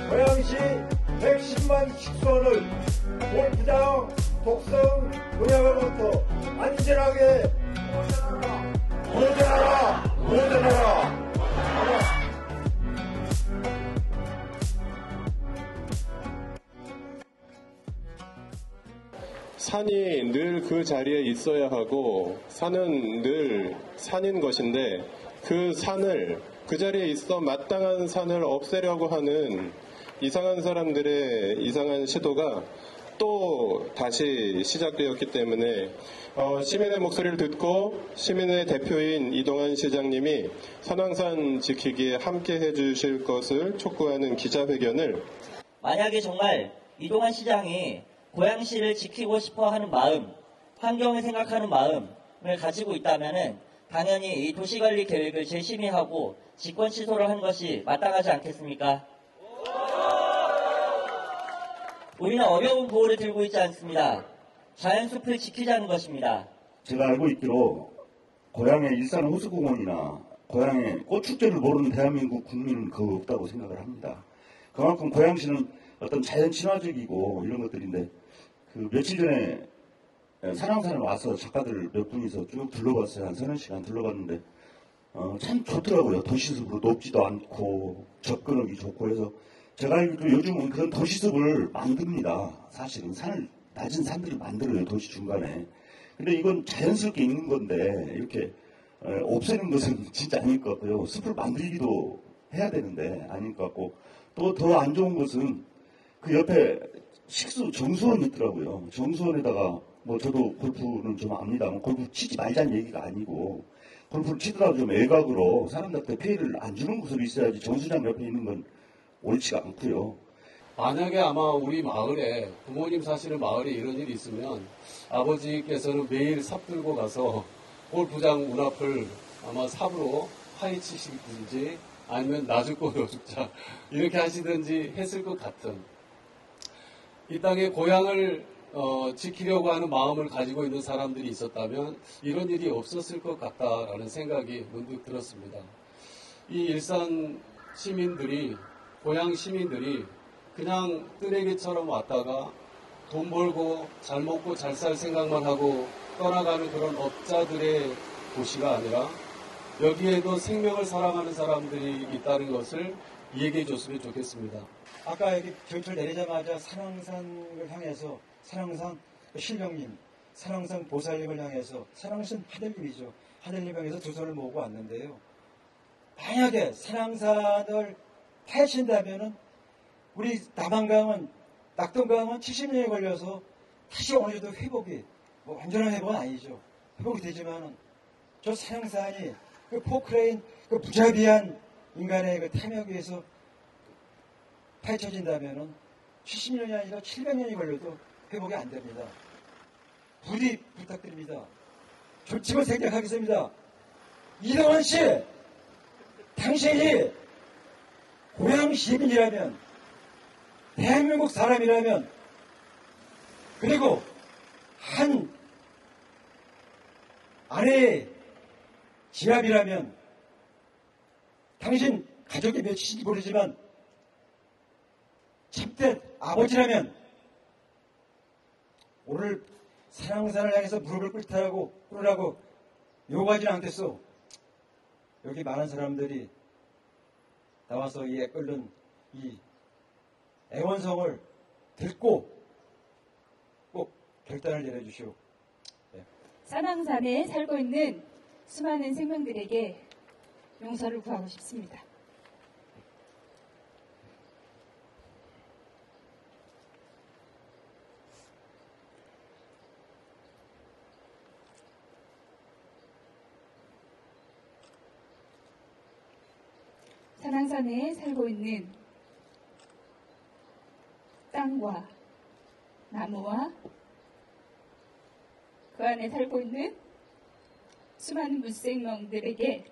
고양시 110만 식수원을 골프장 독성 농약으로부터 안전하게 보존하라. 산이 늘 그 자리에 있어야 하고 산은 늘 산인 것인데 그 산을 그 자리에 있어 마땅한 산을 없애려고 하는 이상한 사람들의 이상한 시도가 또 다시 시작되었기 때문에 시민의 목소리를 듣고 시민의 대표인 이동환 시장님이 선왕산 지키기에 함께 해주실 것을 촉구하는 기자회견을 만약에 정말 이동환 시장이 고양시를 지키고 싶어 하는 마음, 환경을 생각하는 마음을 가지고 있다면 당연히 이 도시관리 계획을 재심의하고 직권 취소를 하는 것이 마땅하지 않겠습니까? 우리는 어려운 보호를 들고 있지 않습니다. 자연숲을 지키자는 것입니다. 제가 알고 있기로 고향의 일산 호수공원이나 고향의 꽃축제를 모르는 대한민국 국민은 거의 없다고 생각을 합니다. 그만큼 고양시는 어떤 자연 친화적이고 이런 것들인데 그 며칠 전에 산왕산에 와서 작가들 몇 분이서 쭉 둘러봤어요. 한 3-4시간 둘러봤는데 참 좋더라고요. 도시숲으로 높지도 않고 접근하기 좋고 해서 제가 알기로 요즘은 그런 도시숲을 만듭니다. 사실은 낮은 산들을 만들어요. 도시 중간에. 근데 이건 자연스럽게 있는 건데 이렇게 없애는 것은 진짜 아닐 것 같고요. 숲을 만들기도 해야 되는데 아닐 것 같고 또 더 안 좋은 것은 그 옆에 정수원이 있더라고요. 정수원에다가 뭐 저도 골프는 좀 압니다만 골프 치지 말자는 얘기가 아니고 골프를 치더라도 좀 애각으로 사람들한테 피해를 안 주는 곳으로 있어야지 정수장 옆에 있는 건 옳지가 않고요. 만약에 아마 우리 마을에 부모님 사시는 마을에 이런 일이 있으면 아버지께서는 매일 삽 들고 가서 골프장 문 앞을 아마 삽으로 파헤치시든지 아니면 나 죽고 너 죽자 이렇게 하시든지 했을 것 같은 이 땅의 고향을 지키려고 하는 마음을 가지고 있는 사람들이 있었다면 이런 일이 없었을 것 같다라는 생각이 문득 들었습니다. 이 일산 시민들이 고향 시민들이 그냥 뜨레기처럼 왔다가 돈 벌고 잘 먹고 잘 살 생각만 하고 떠나가는 그런 업자들의 도시가 아니라 여기에도 생명을 사랑하는 사람들이 있다는 것을 얘기해 줬으면 좋겠습니다. 아까 여기 겨울 내리자마자 산왕산을 향해서 산왕산 신령님, 산왕산 보살님을 향해서 산왕산 하늘님이죠. 하늘님 향해서 두 손을 모으고 왔는데요. 만약에 산왕산을 파헤친다면은 우리 남한강은 낙동강은 70년이 걸려서 다시 어느 정도 회복이 완전한 회복은 아니죠. 회복이 되지만은 저 산왕산이 그 포크레인 그 무자비한 인간의 그 탐욕에 의해서 파헤쳐진다면은 70년이 아니라 700년이 걸려도 회복이 안 됩니다. 부디 부탁드립니다. 조치을 생각하겠습니다. 이동환 씨, 당신이 고향 시민이라면, 대한민국 사람이라면, 그리고 한 아내의 지압이라면, 당신 가족이 몇이신지 모르지만 참된 아버지라면 오늘 산왕산을 향해서 무릎을 꿇으라고 요구하지는 않겠소. 여기 많은 사람들이 나와서 이 끓는 이 애원성을 듣고 꼭 결단을 내려주시오. 네. 산왕산에 살고 있는 수많은 생명들에게 용서를 구하고 싶습니다. 산왕산에 살고 있는 땅과 나무와 그 안에 살고 있는 수많은 무생명들에게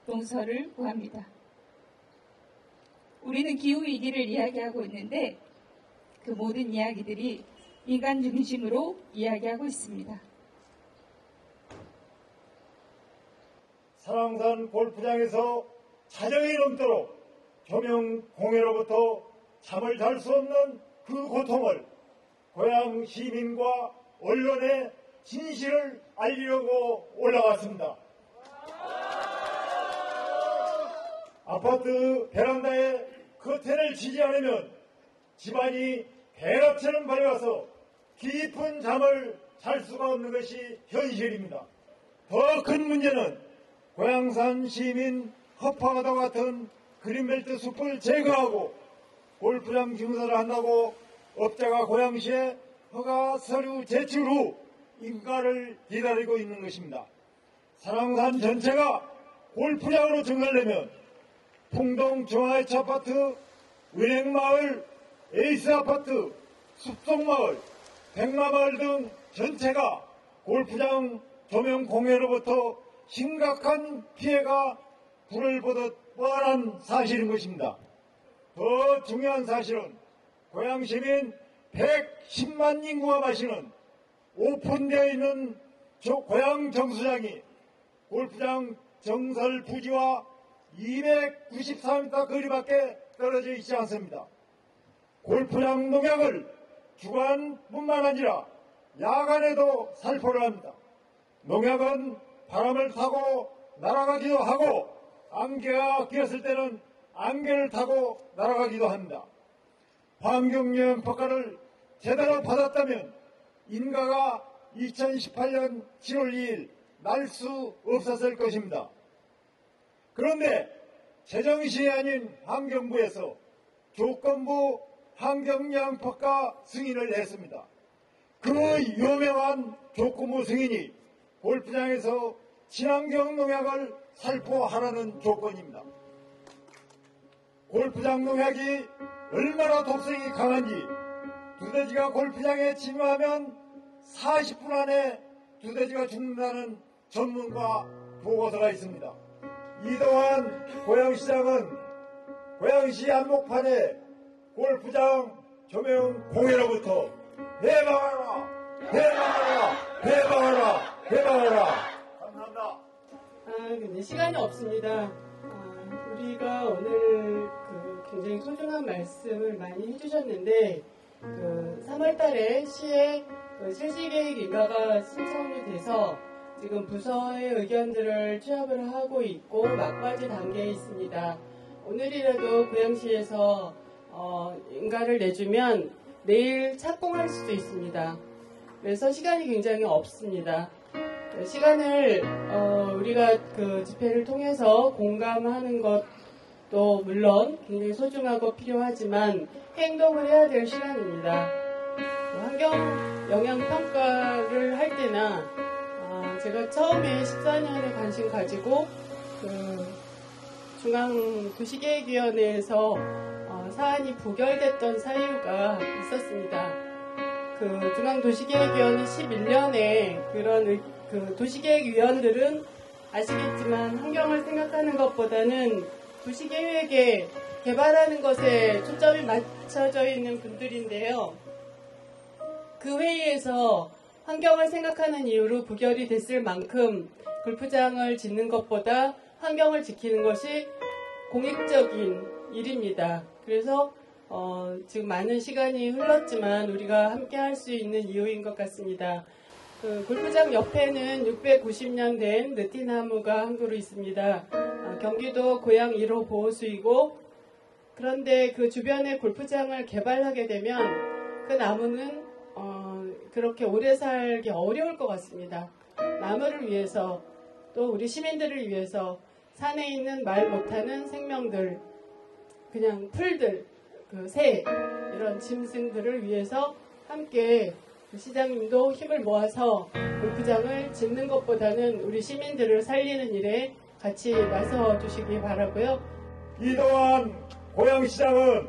용서를 구합니다. 우리는 기후위기를 이야기하고 있는데 그 모든 이야기들이 인간 중심으로 이야기하고 있습니다. 사랑산 골프장에서 자정이 넘도록 조명 공해로부터 잠을 잘 수 없는 그 고통을 고향 시민과 언론에 진실을 알리려고 올라왔습니다. 아파트 베란다에 커튼을 치지 않으면 집안이 대낮처럼 밝아서 깊은 잠을 잘 수가 없는 것이 현실입니다. 더 큰 문제는 고양산 시민 허파가다 같은 그린벨트 숲을 제거하고 골프장 증설을 한다고 업자가 고양시에 허가 서류 제출 후 인가를 기다리고 있는 것입니다. 사랑산 전체가 골프장으로 증설되면 풍동 중화해치 아파트, 은행마을, 에이스아파트, 숲속마을, 백마마을 등 전체가 골프장 조명 공해로부터 심각한 피해가 불을 보듯 뻔한 사실인 것입니다. 더 중요한 사실은 고양시민 110만 인구가 마시는 오픈되어 있는 고양 정수장이 골프장 정설 부지와 294m 거리밖에 떨어져 있지 않습니다. 골프장 농약을 주간뿐만 아니라 야간에도 살포를 합니다. 농약은 바람을 타고 날아가기도 하고 안개가 끼었을 때는 안개를 타고 날아가기도 합니다. 환경영향평가를 제대로 받았다면 인가가 2018년 7월 2일 날 수 없었을 것입니다. 그런데 제정신이 아닌 환경부에서 조건부 환경영향평가 승인을 했습니다. 그 유명한 조건부 승인이 골프장에서 친환경 농약을 살포하라는 조건입니다. 골프장 농약이 얼마나 독성이 강한지 두더지가 골프장에 침입하면 40분 안에 두더지가 죽는다는 전문가 보고서가 있습니다. 이동환 고양시장은 고양시 한복판에 골프장 조명 공해로부터 해방하라, 해방하라, 해방하라, 해방하라. 감사합니다. 근데 시간이 없습니다. 우리가 오늘 굉장히 소중한 말씀을 많이 해주셨는데 3월달에 시에 실시계획 인가가 신청이 돼서 지금 부서의 의견들을 취합을 하고 있고 막바지 단계에 있습니다. 오늘이라도 고양시에서 인가를 내주면 내일 착공할 수도 있습니다. 그래서 시간이 굉장히 없습니다. 시간을 우리가 그 집회를 통해서 공감하는 것도 물론 굉장히 소중하고 필요하지만 행동을 해야 될 시간입니다. 환경 영향 평가를 할 때나 제가 처음에 14년에 관심 가지고 중앙도시계획위원회에서 사안이 부결됐던 사유가 있었습니다. 중앙도시계획위원회 11년에 그런 도시계획위원들은 아시겠지만 환경을 생각하는 것보다는 도시계획에 개발하는 것에 초점이 맞춰져 있는 분들인데요. 그 회의에서 환경을 생각하는 이유로 부결이 됐을 만큼 골프장을 짓는 것보다 환경을 지키는 것이 공익적인 일입니다. 그래서 지금 많은 시간이 흘렀지만 우리가 함께 할 수 있는 이유인 것 같습니다. 골프장 옆에는 690년 된 느티나무가 한 그루 있습니다. 경기도 고양 1호 보호수이고 그런데 그 주변에 골프장을 개발하게 되면 그 나무는 그렇게 오래 살기 어려울 것 같습니다. 나무를 위해서 또 우리 시민들을 위해서 산에 있는 말 못하는 생명들, 그냥 풀들, 새 이런 짐승들을 위해서 함께 시장님도 힘을 모아서 골프장을 짓는 것보다는 우리 시민들을 살리는 일에 같이 나서 주시기 바라고요. 이동환 고양시장은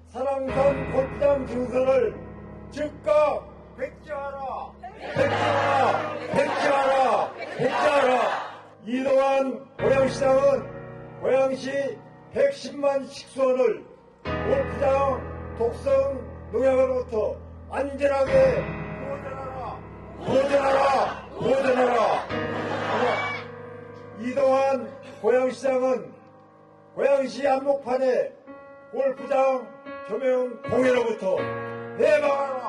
사랑산 골프장 증설을 즉각 백지하라, 백지하라, 백지하라, 백지하라. 고양시장은 고양시 110만 식수원을 골프장 독성 농약으로부터 안전하게 보존하라. 이동환 고양시장은 고양시 한복판의 골프장 조명 공해로부터 해방하라.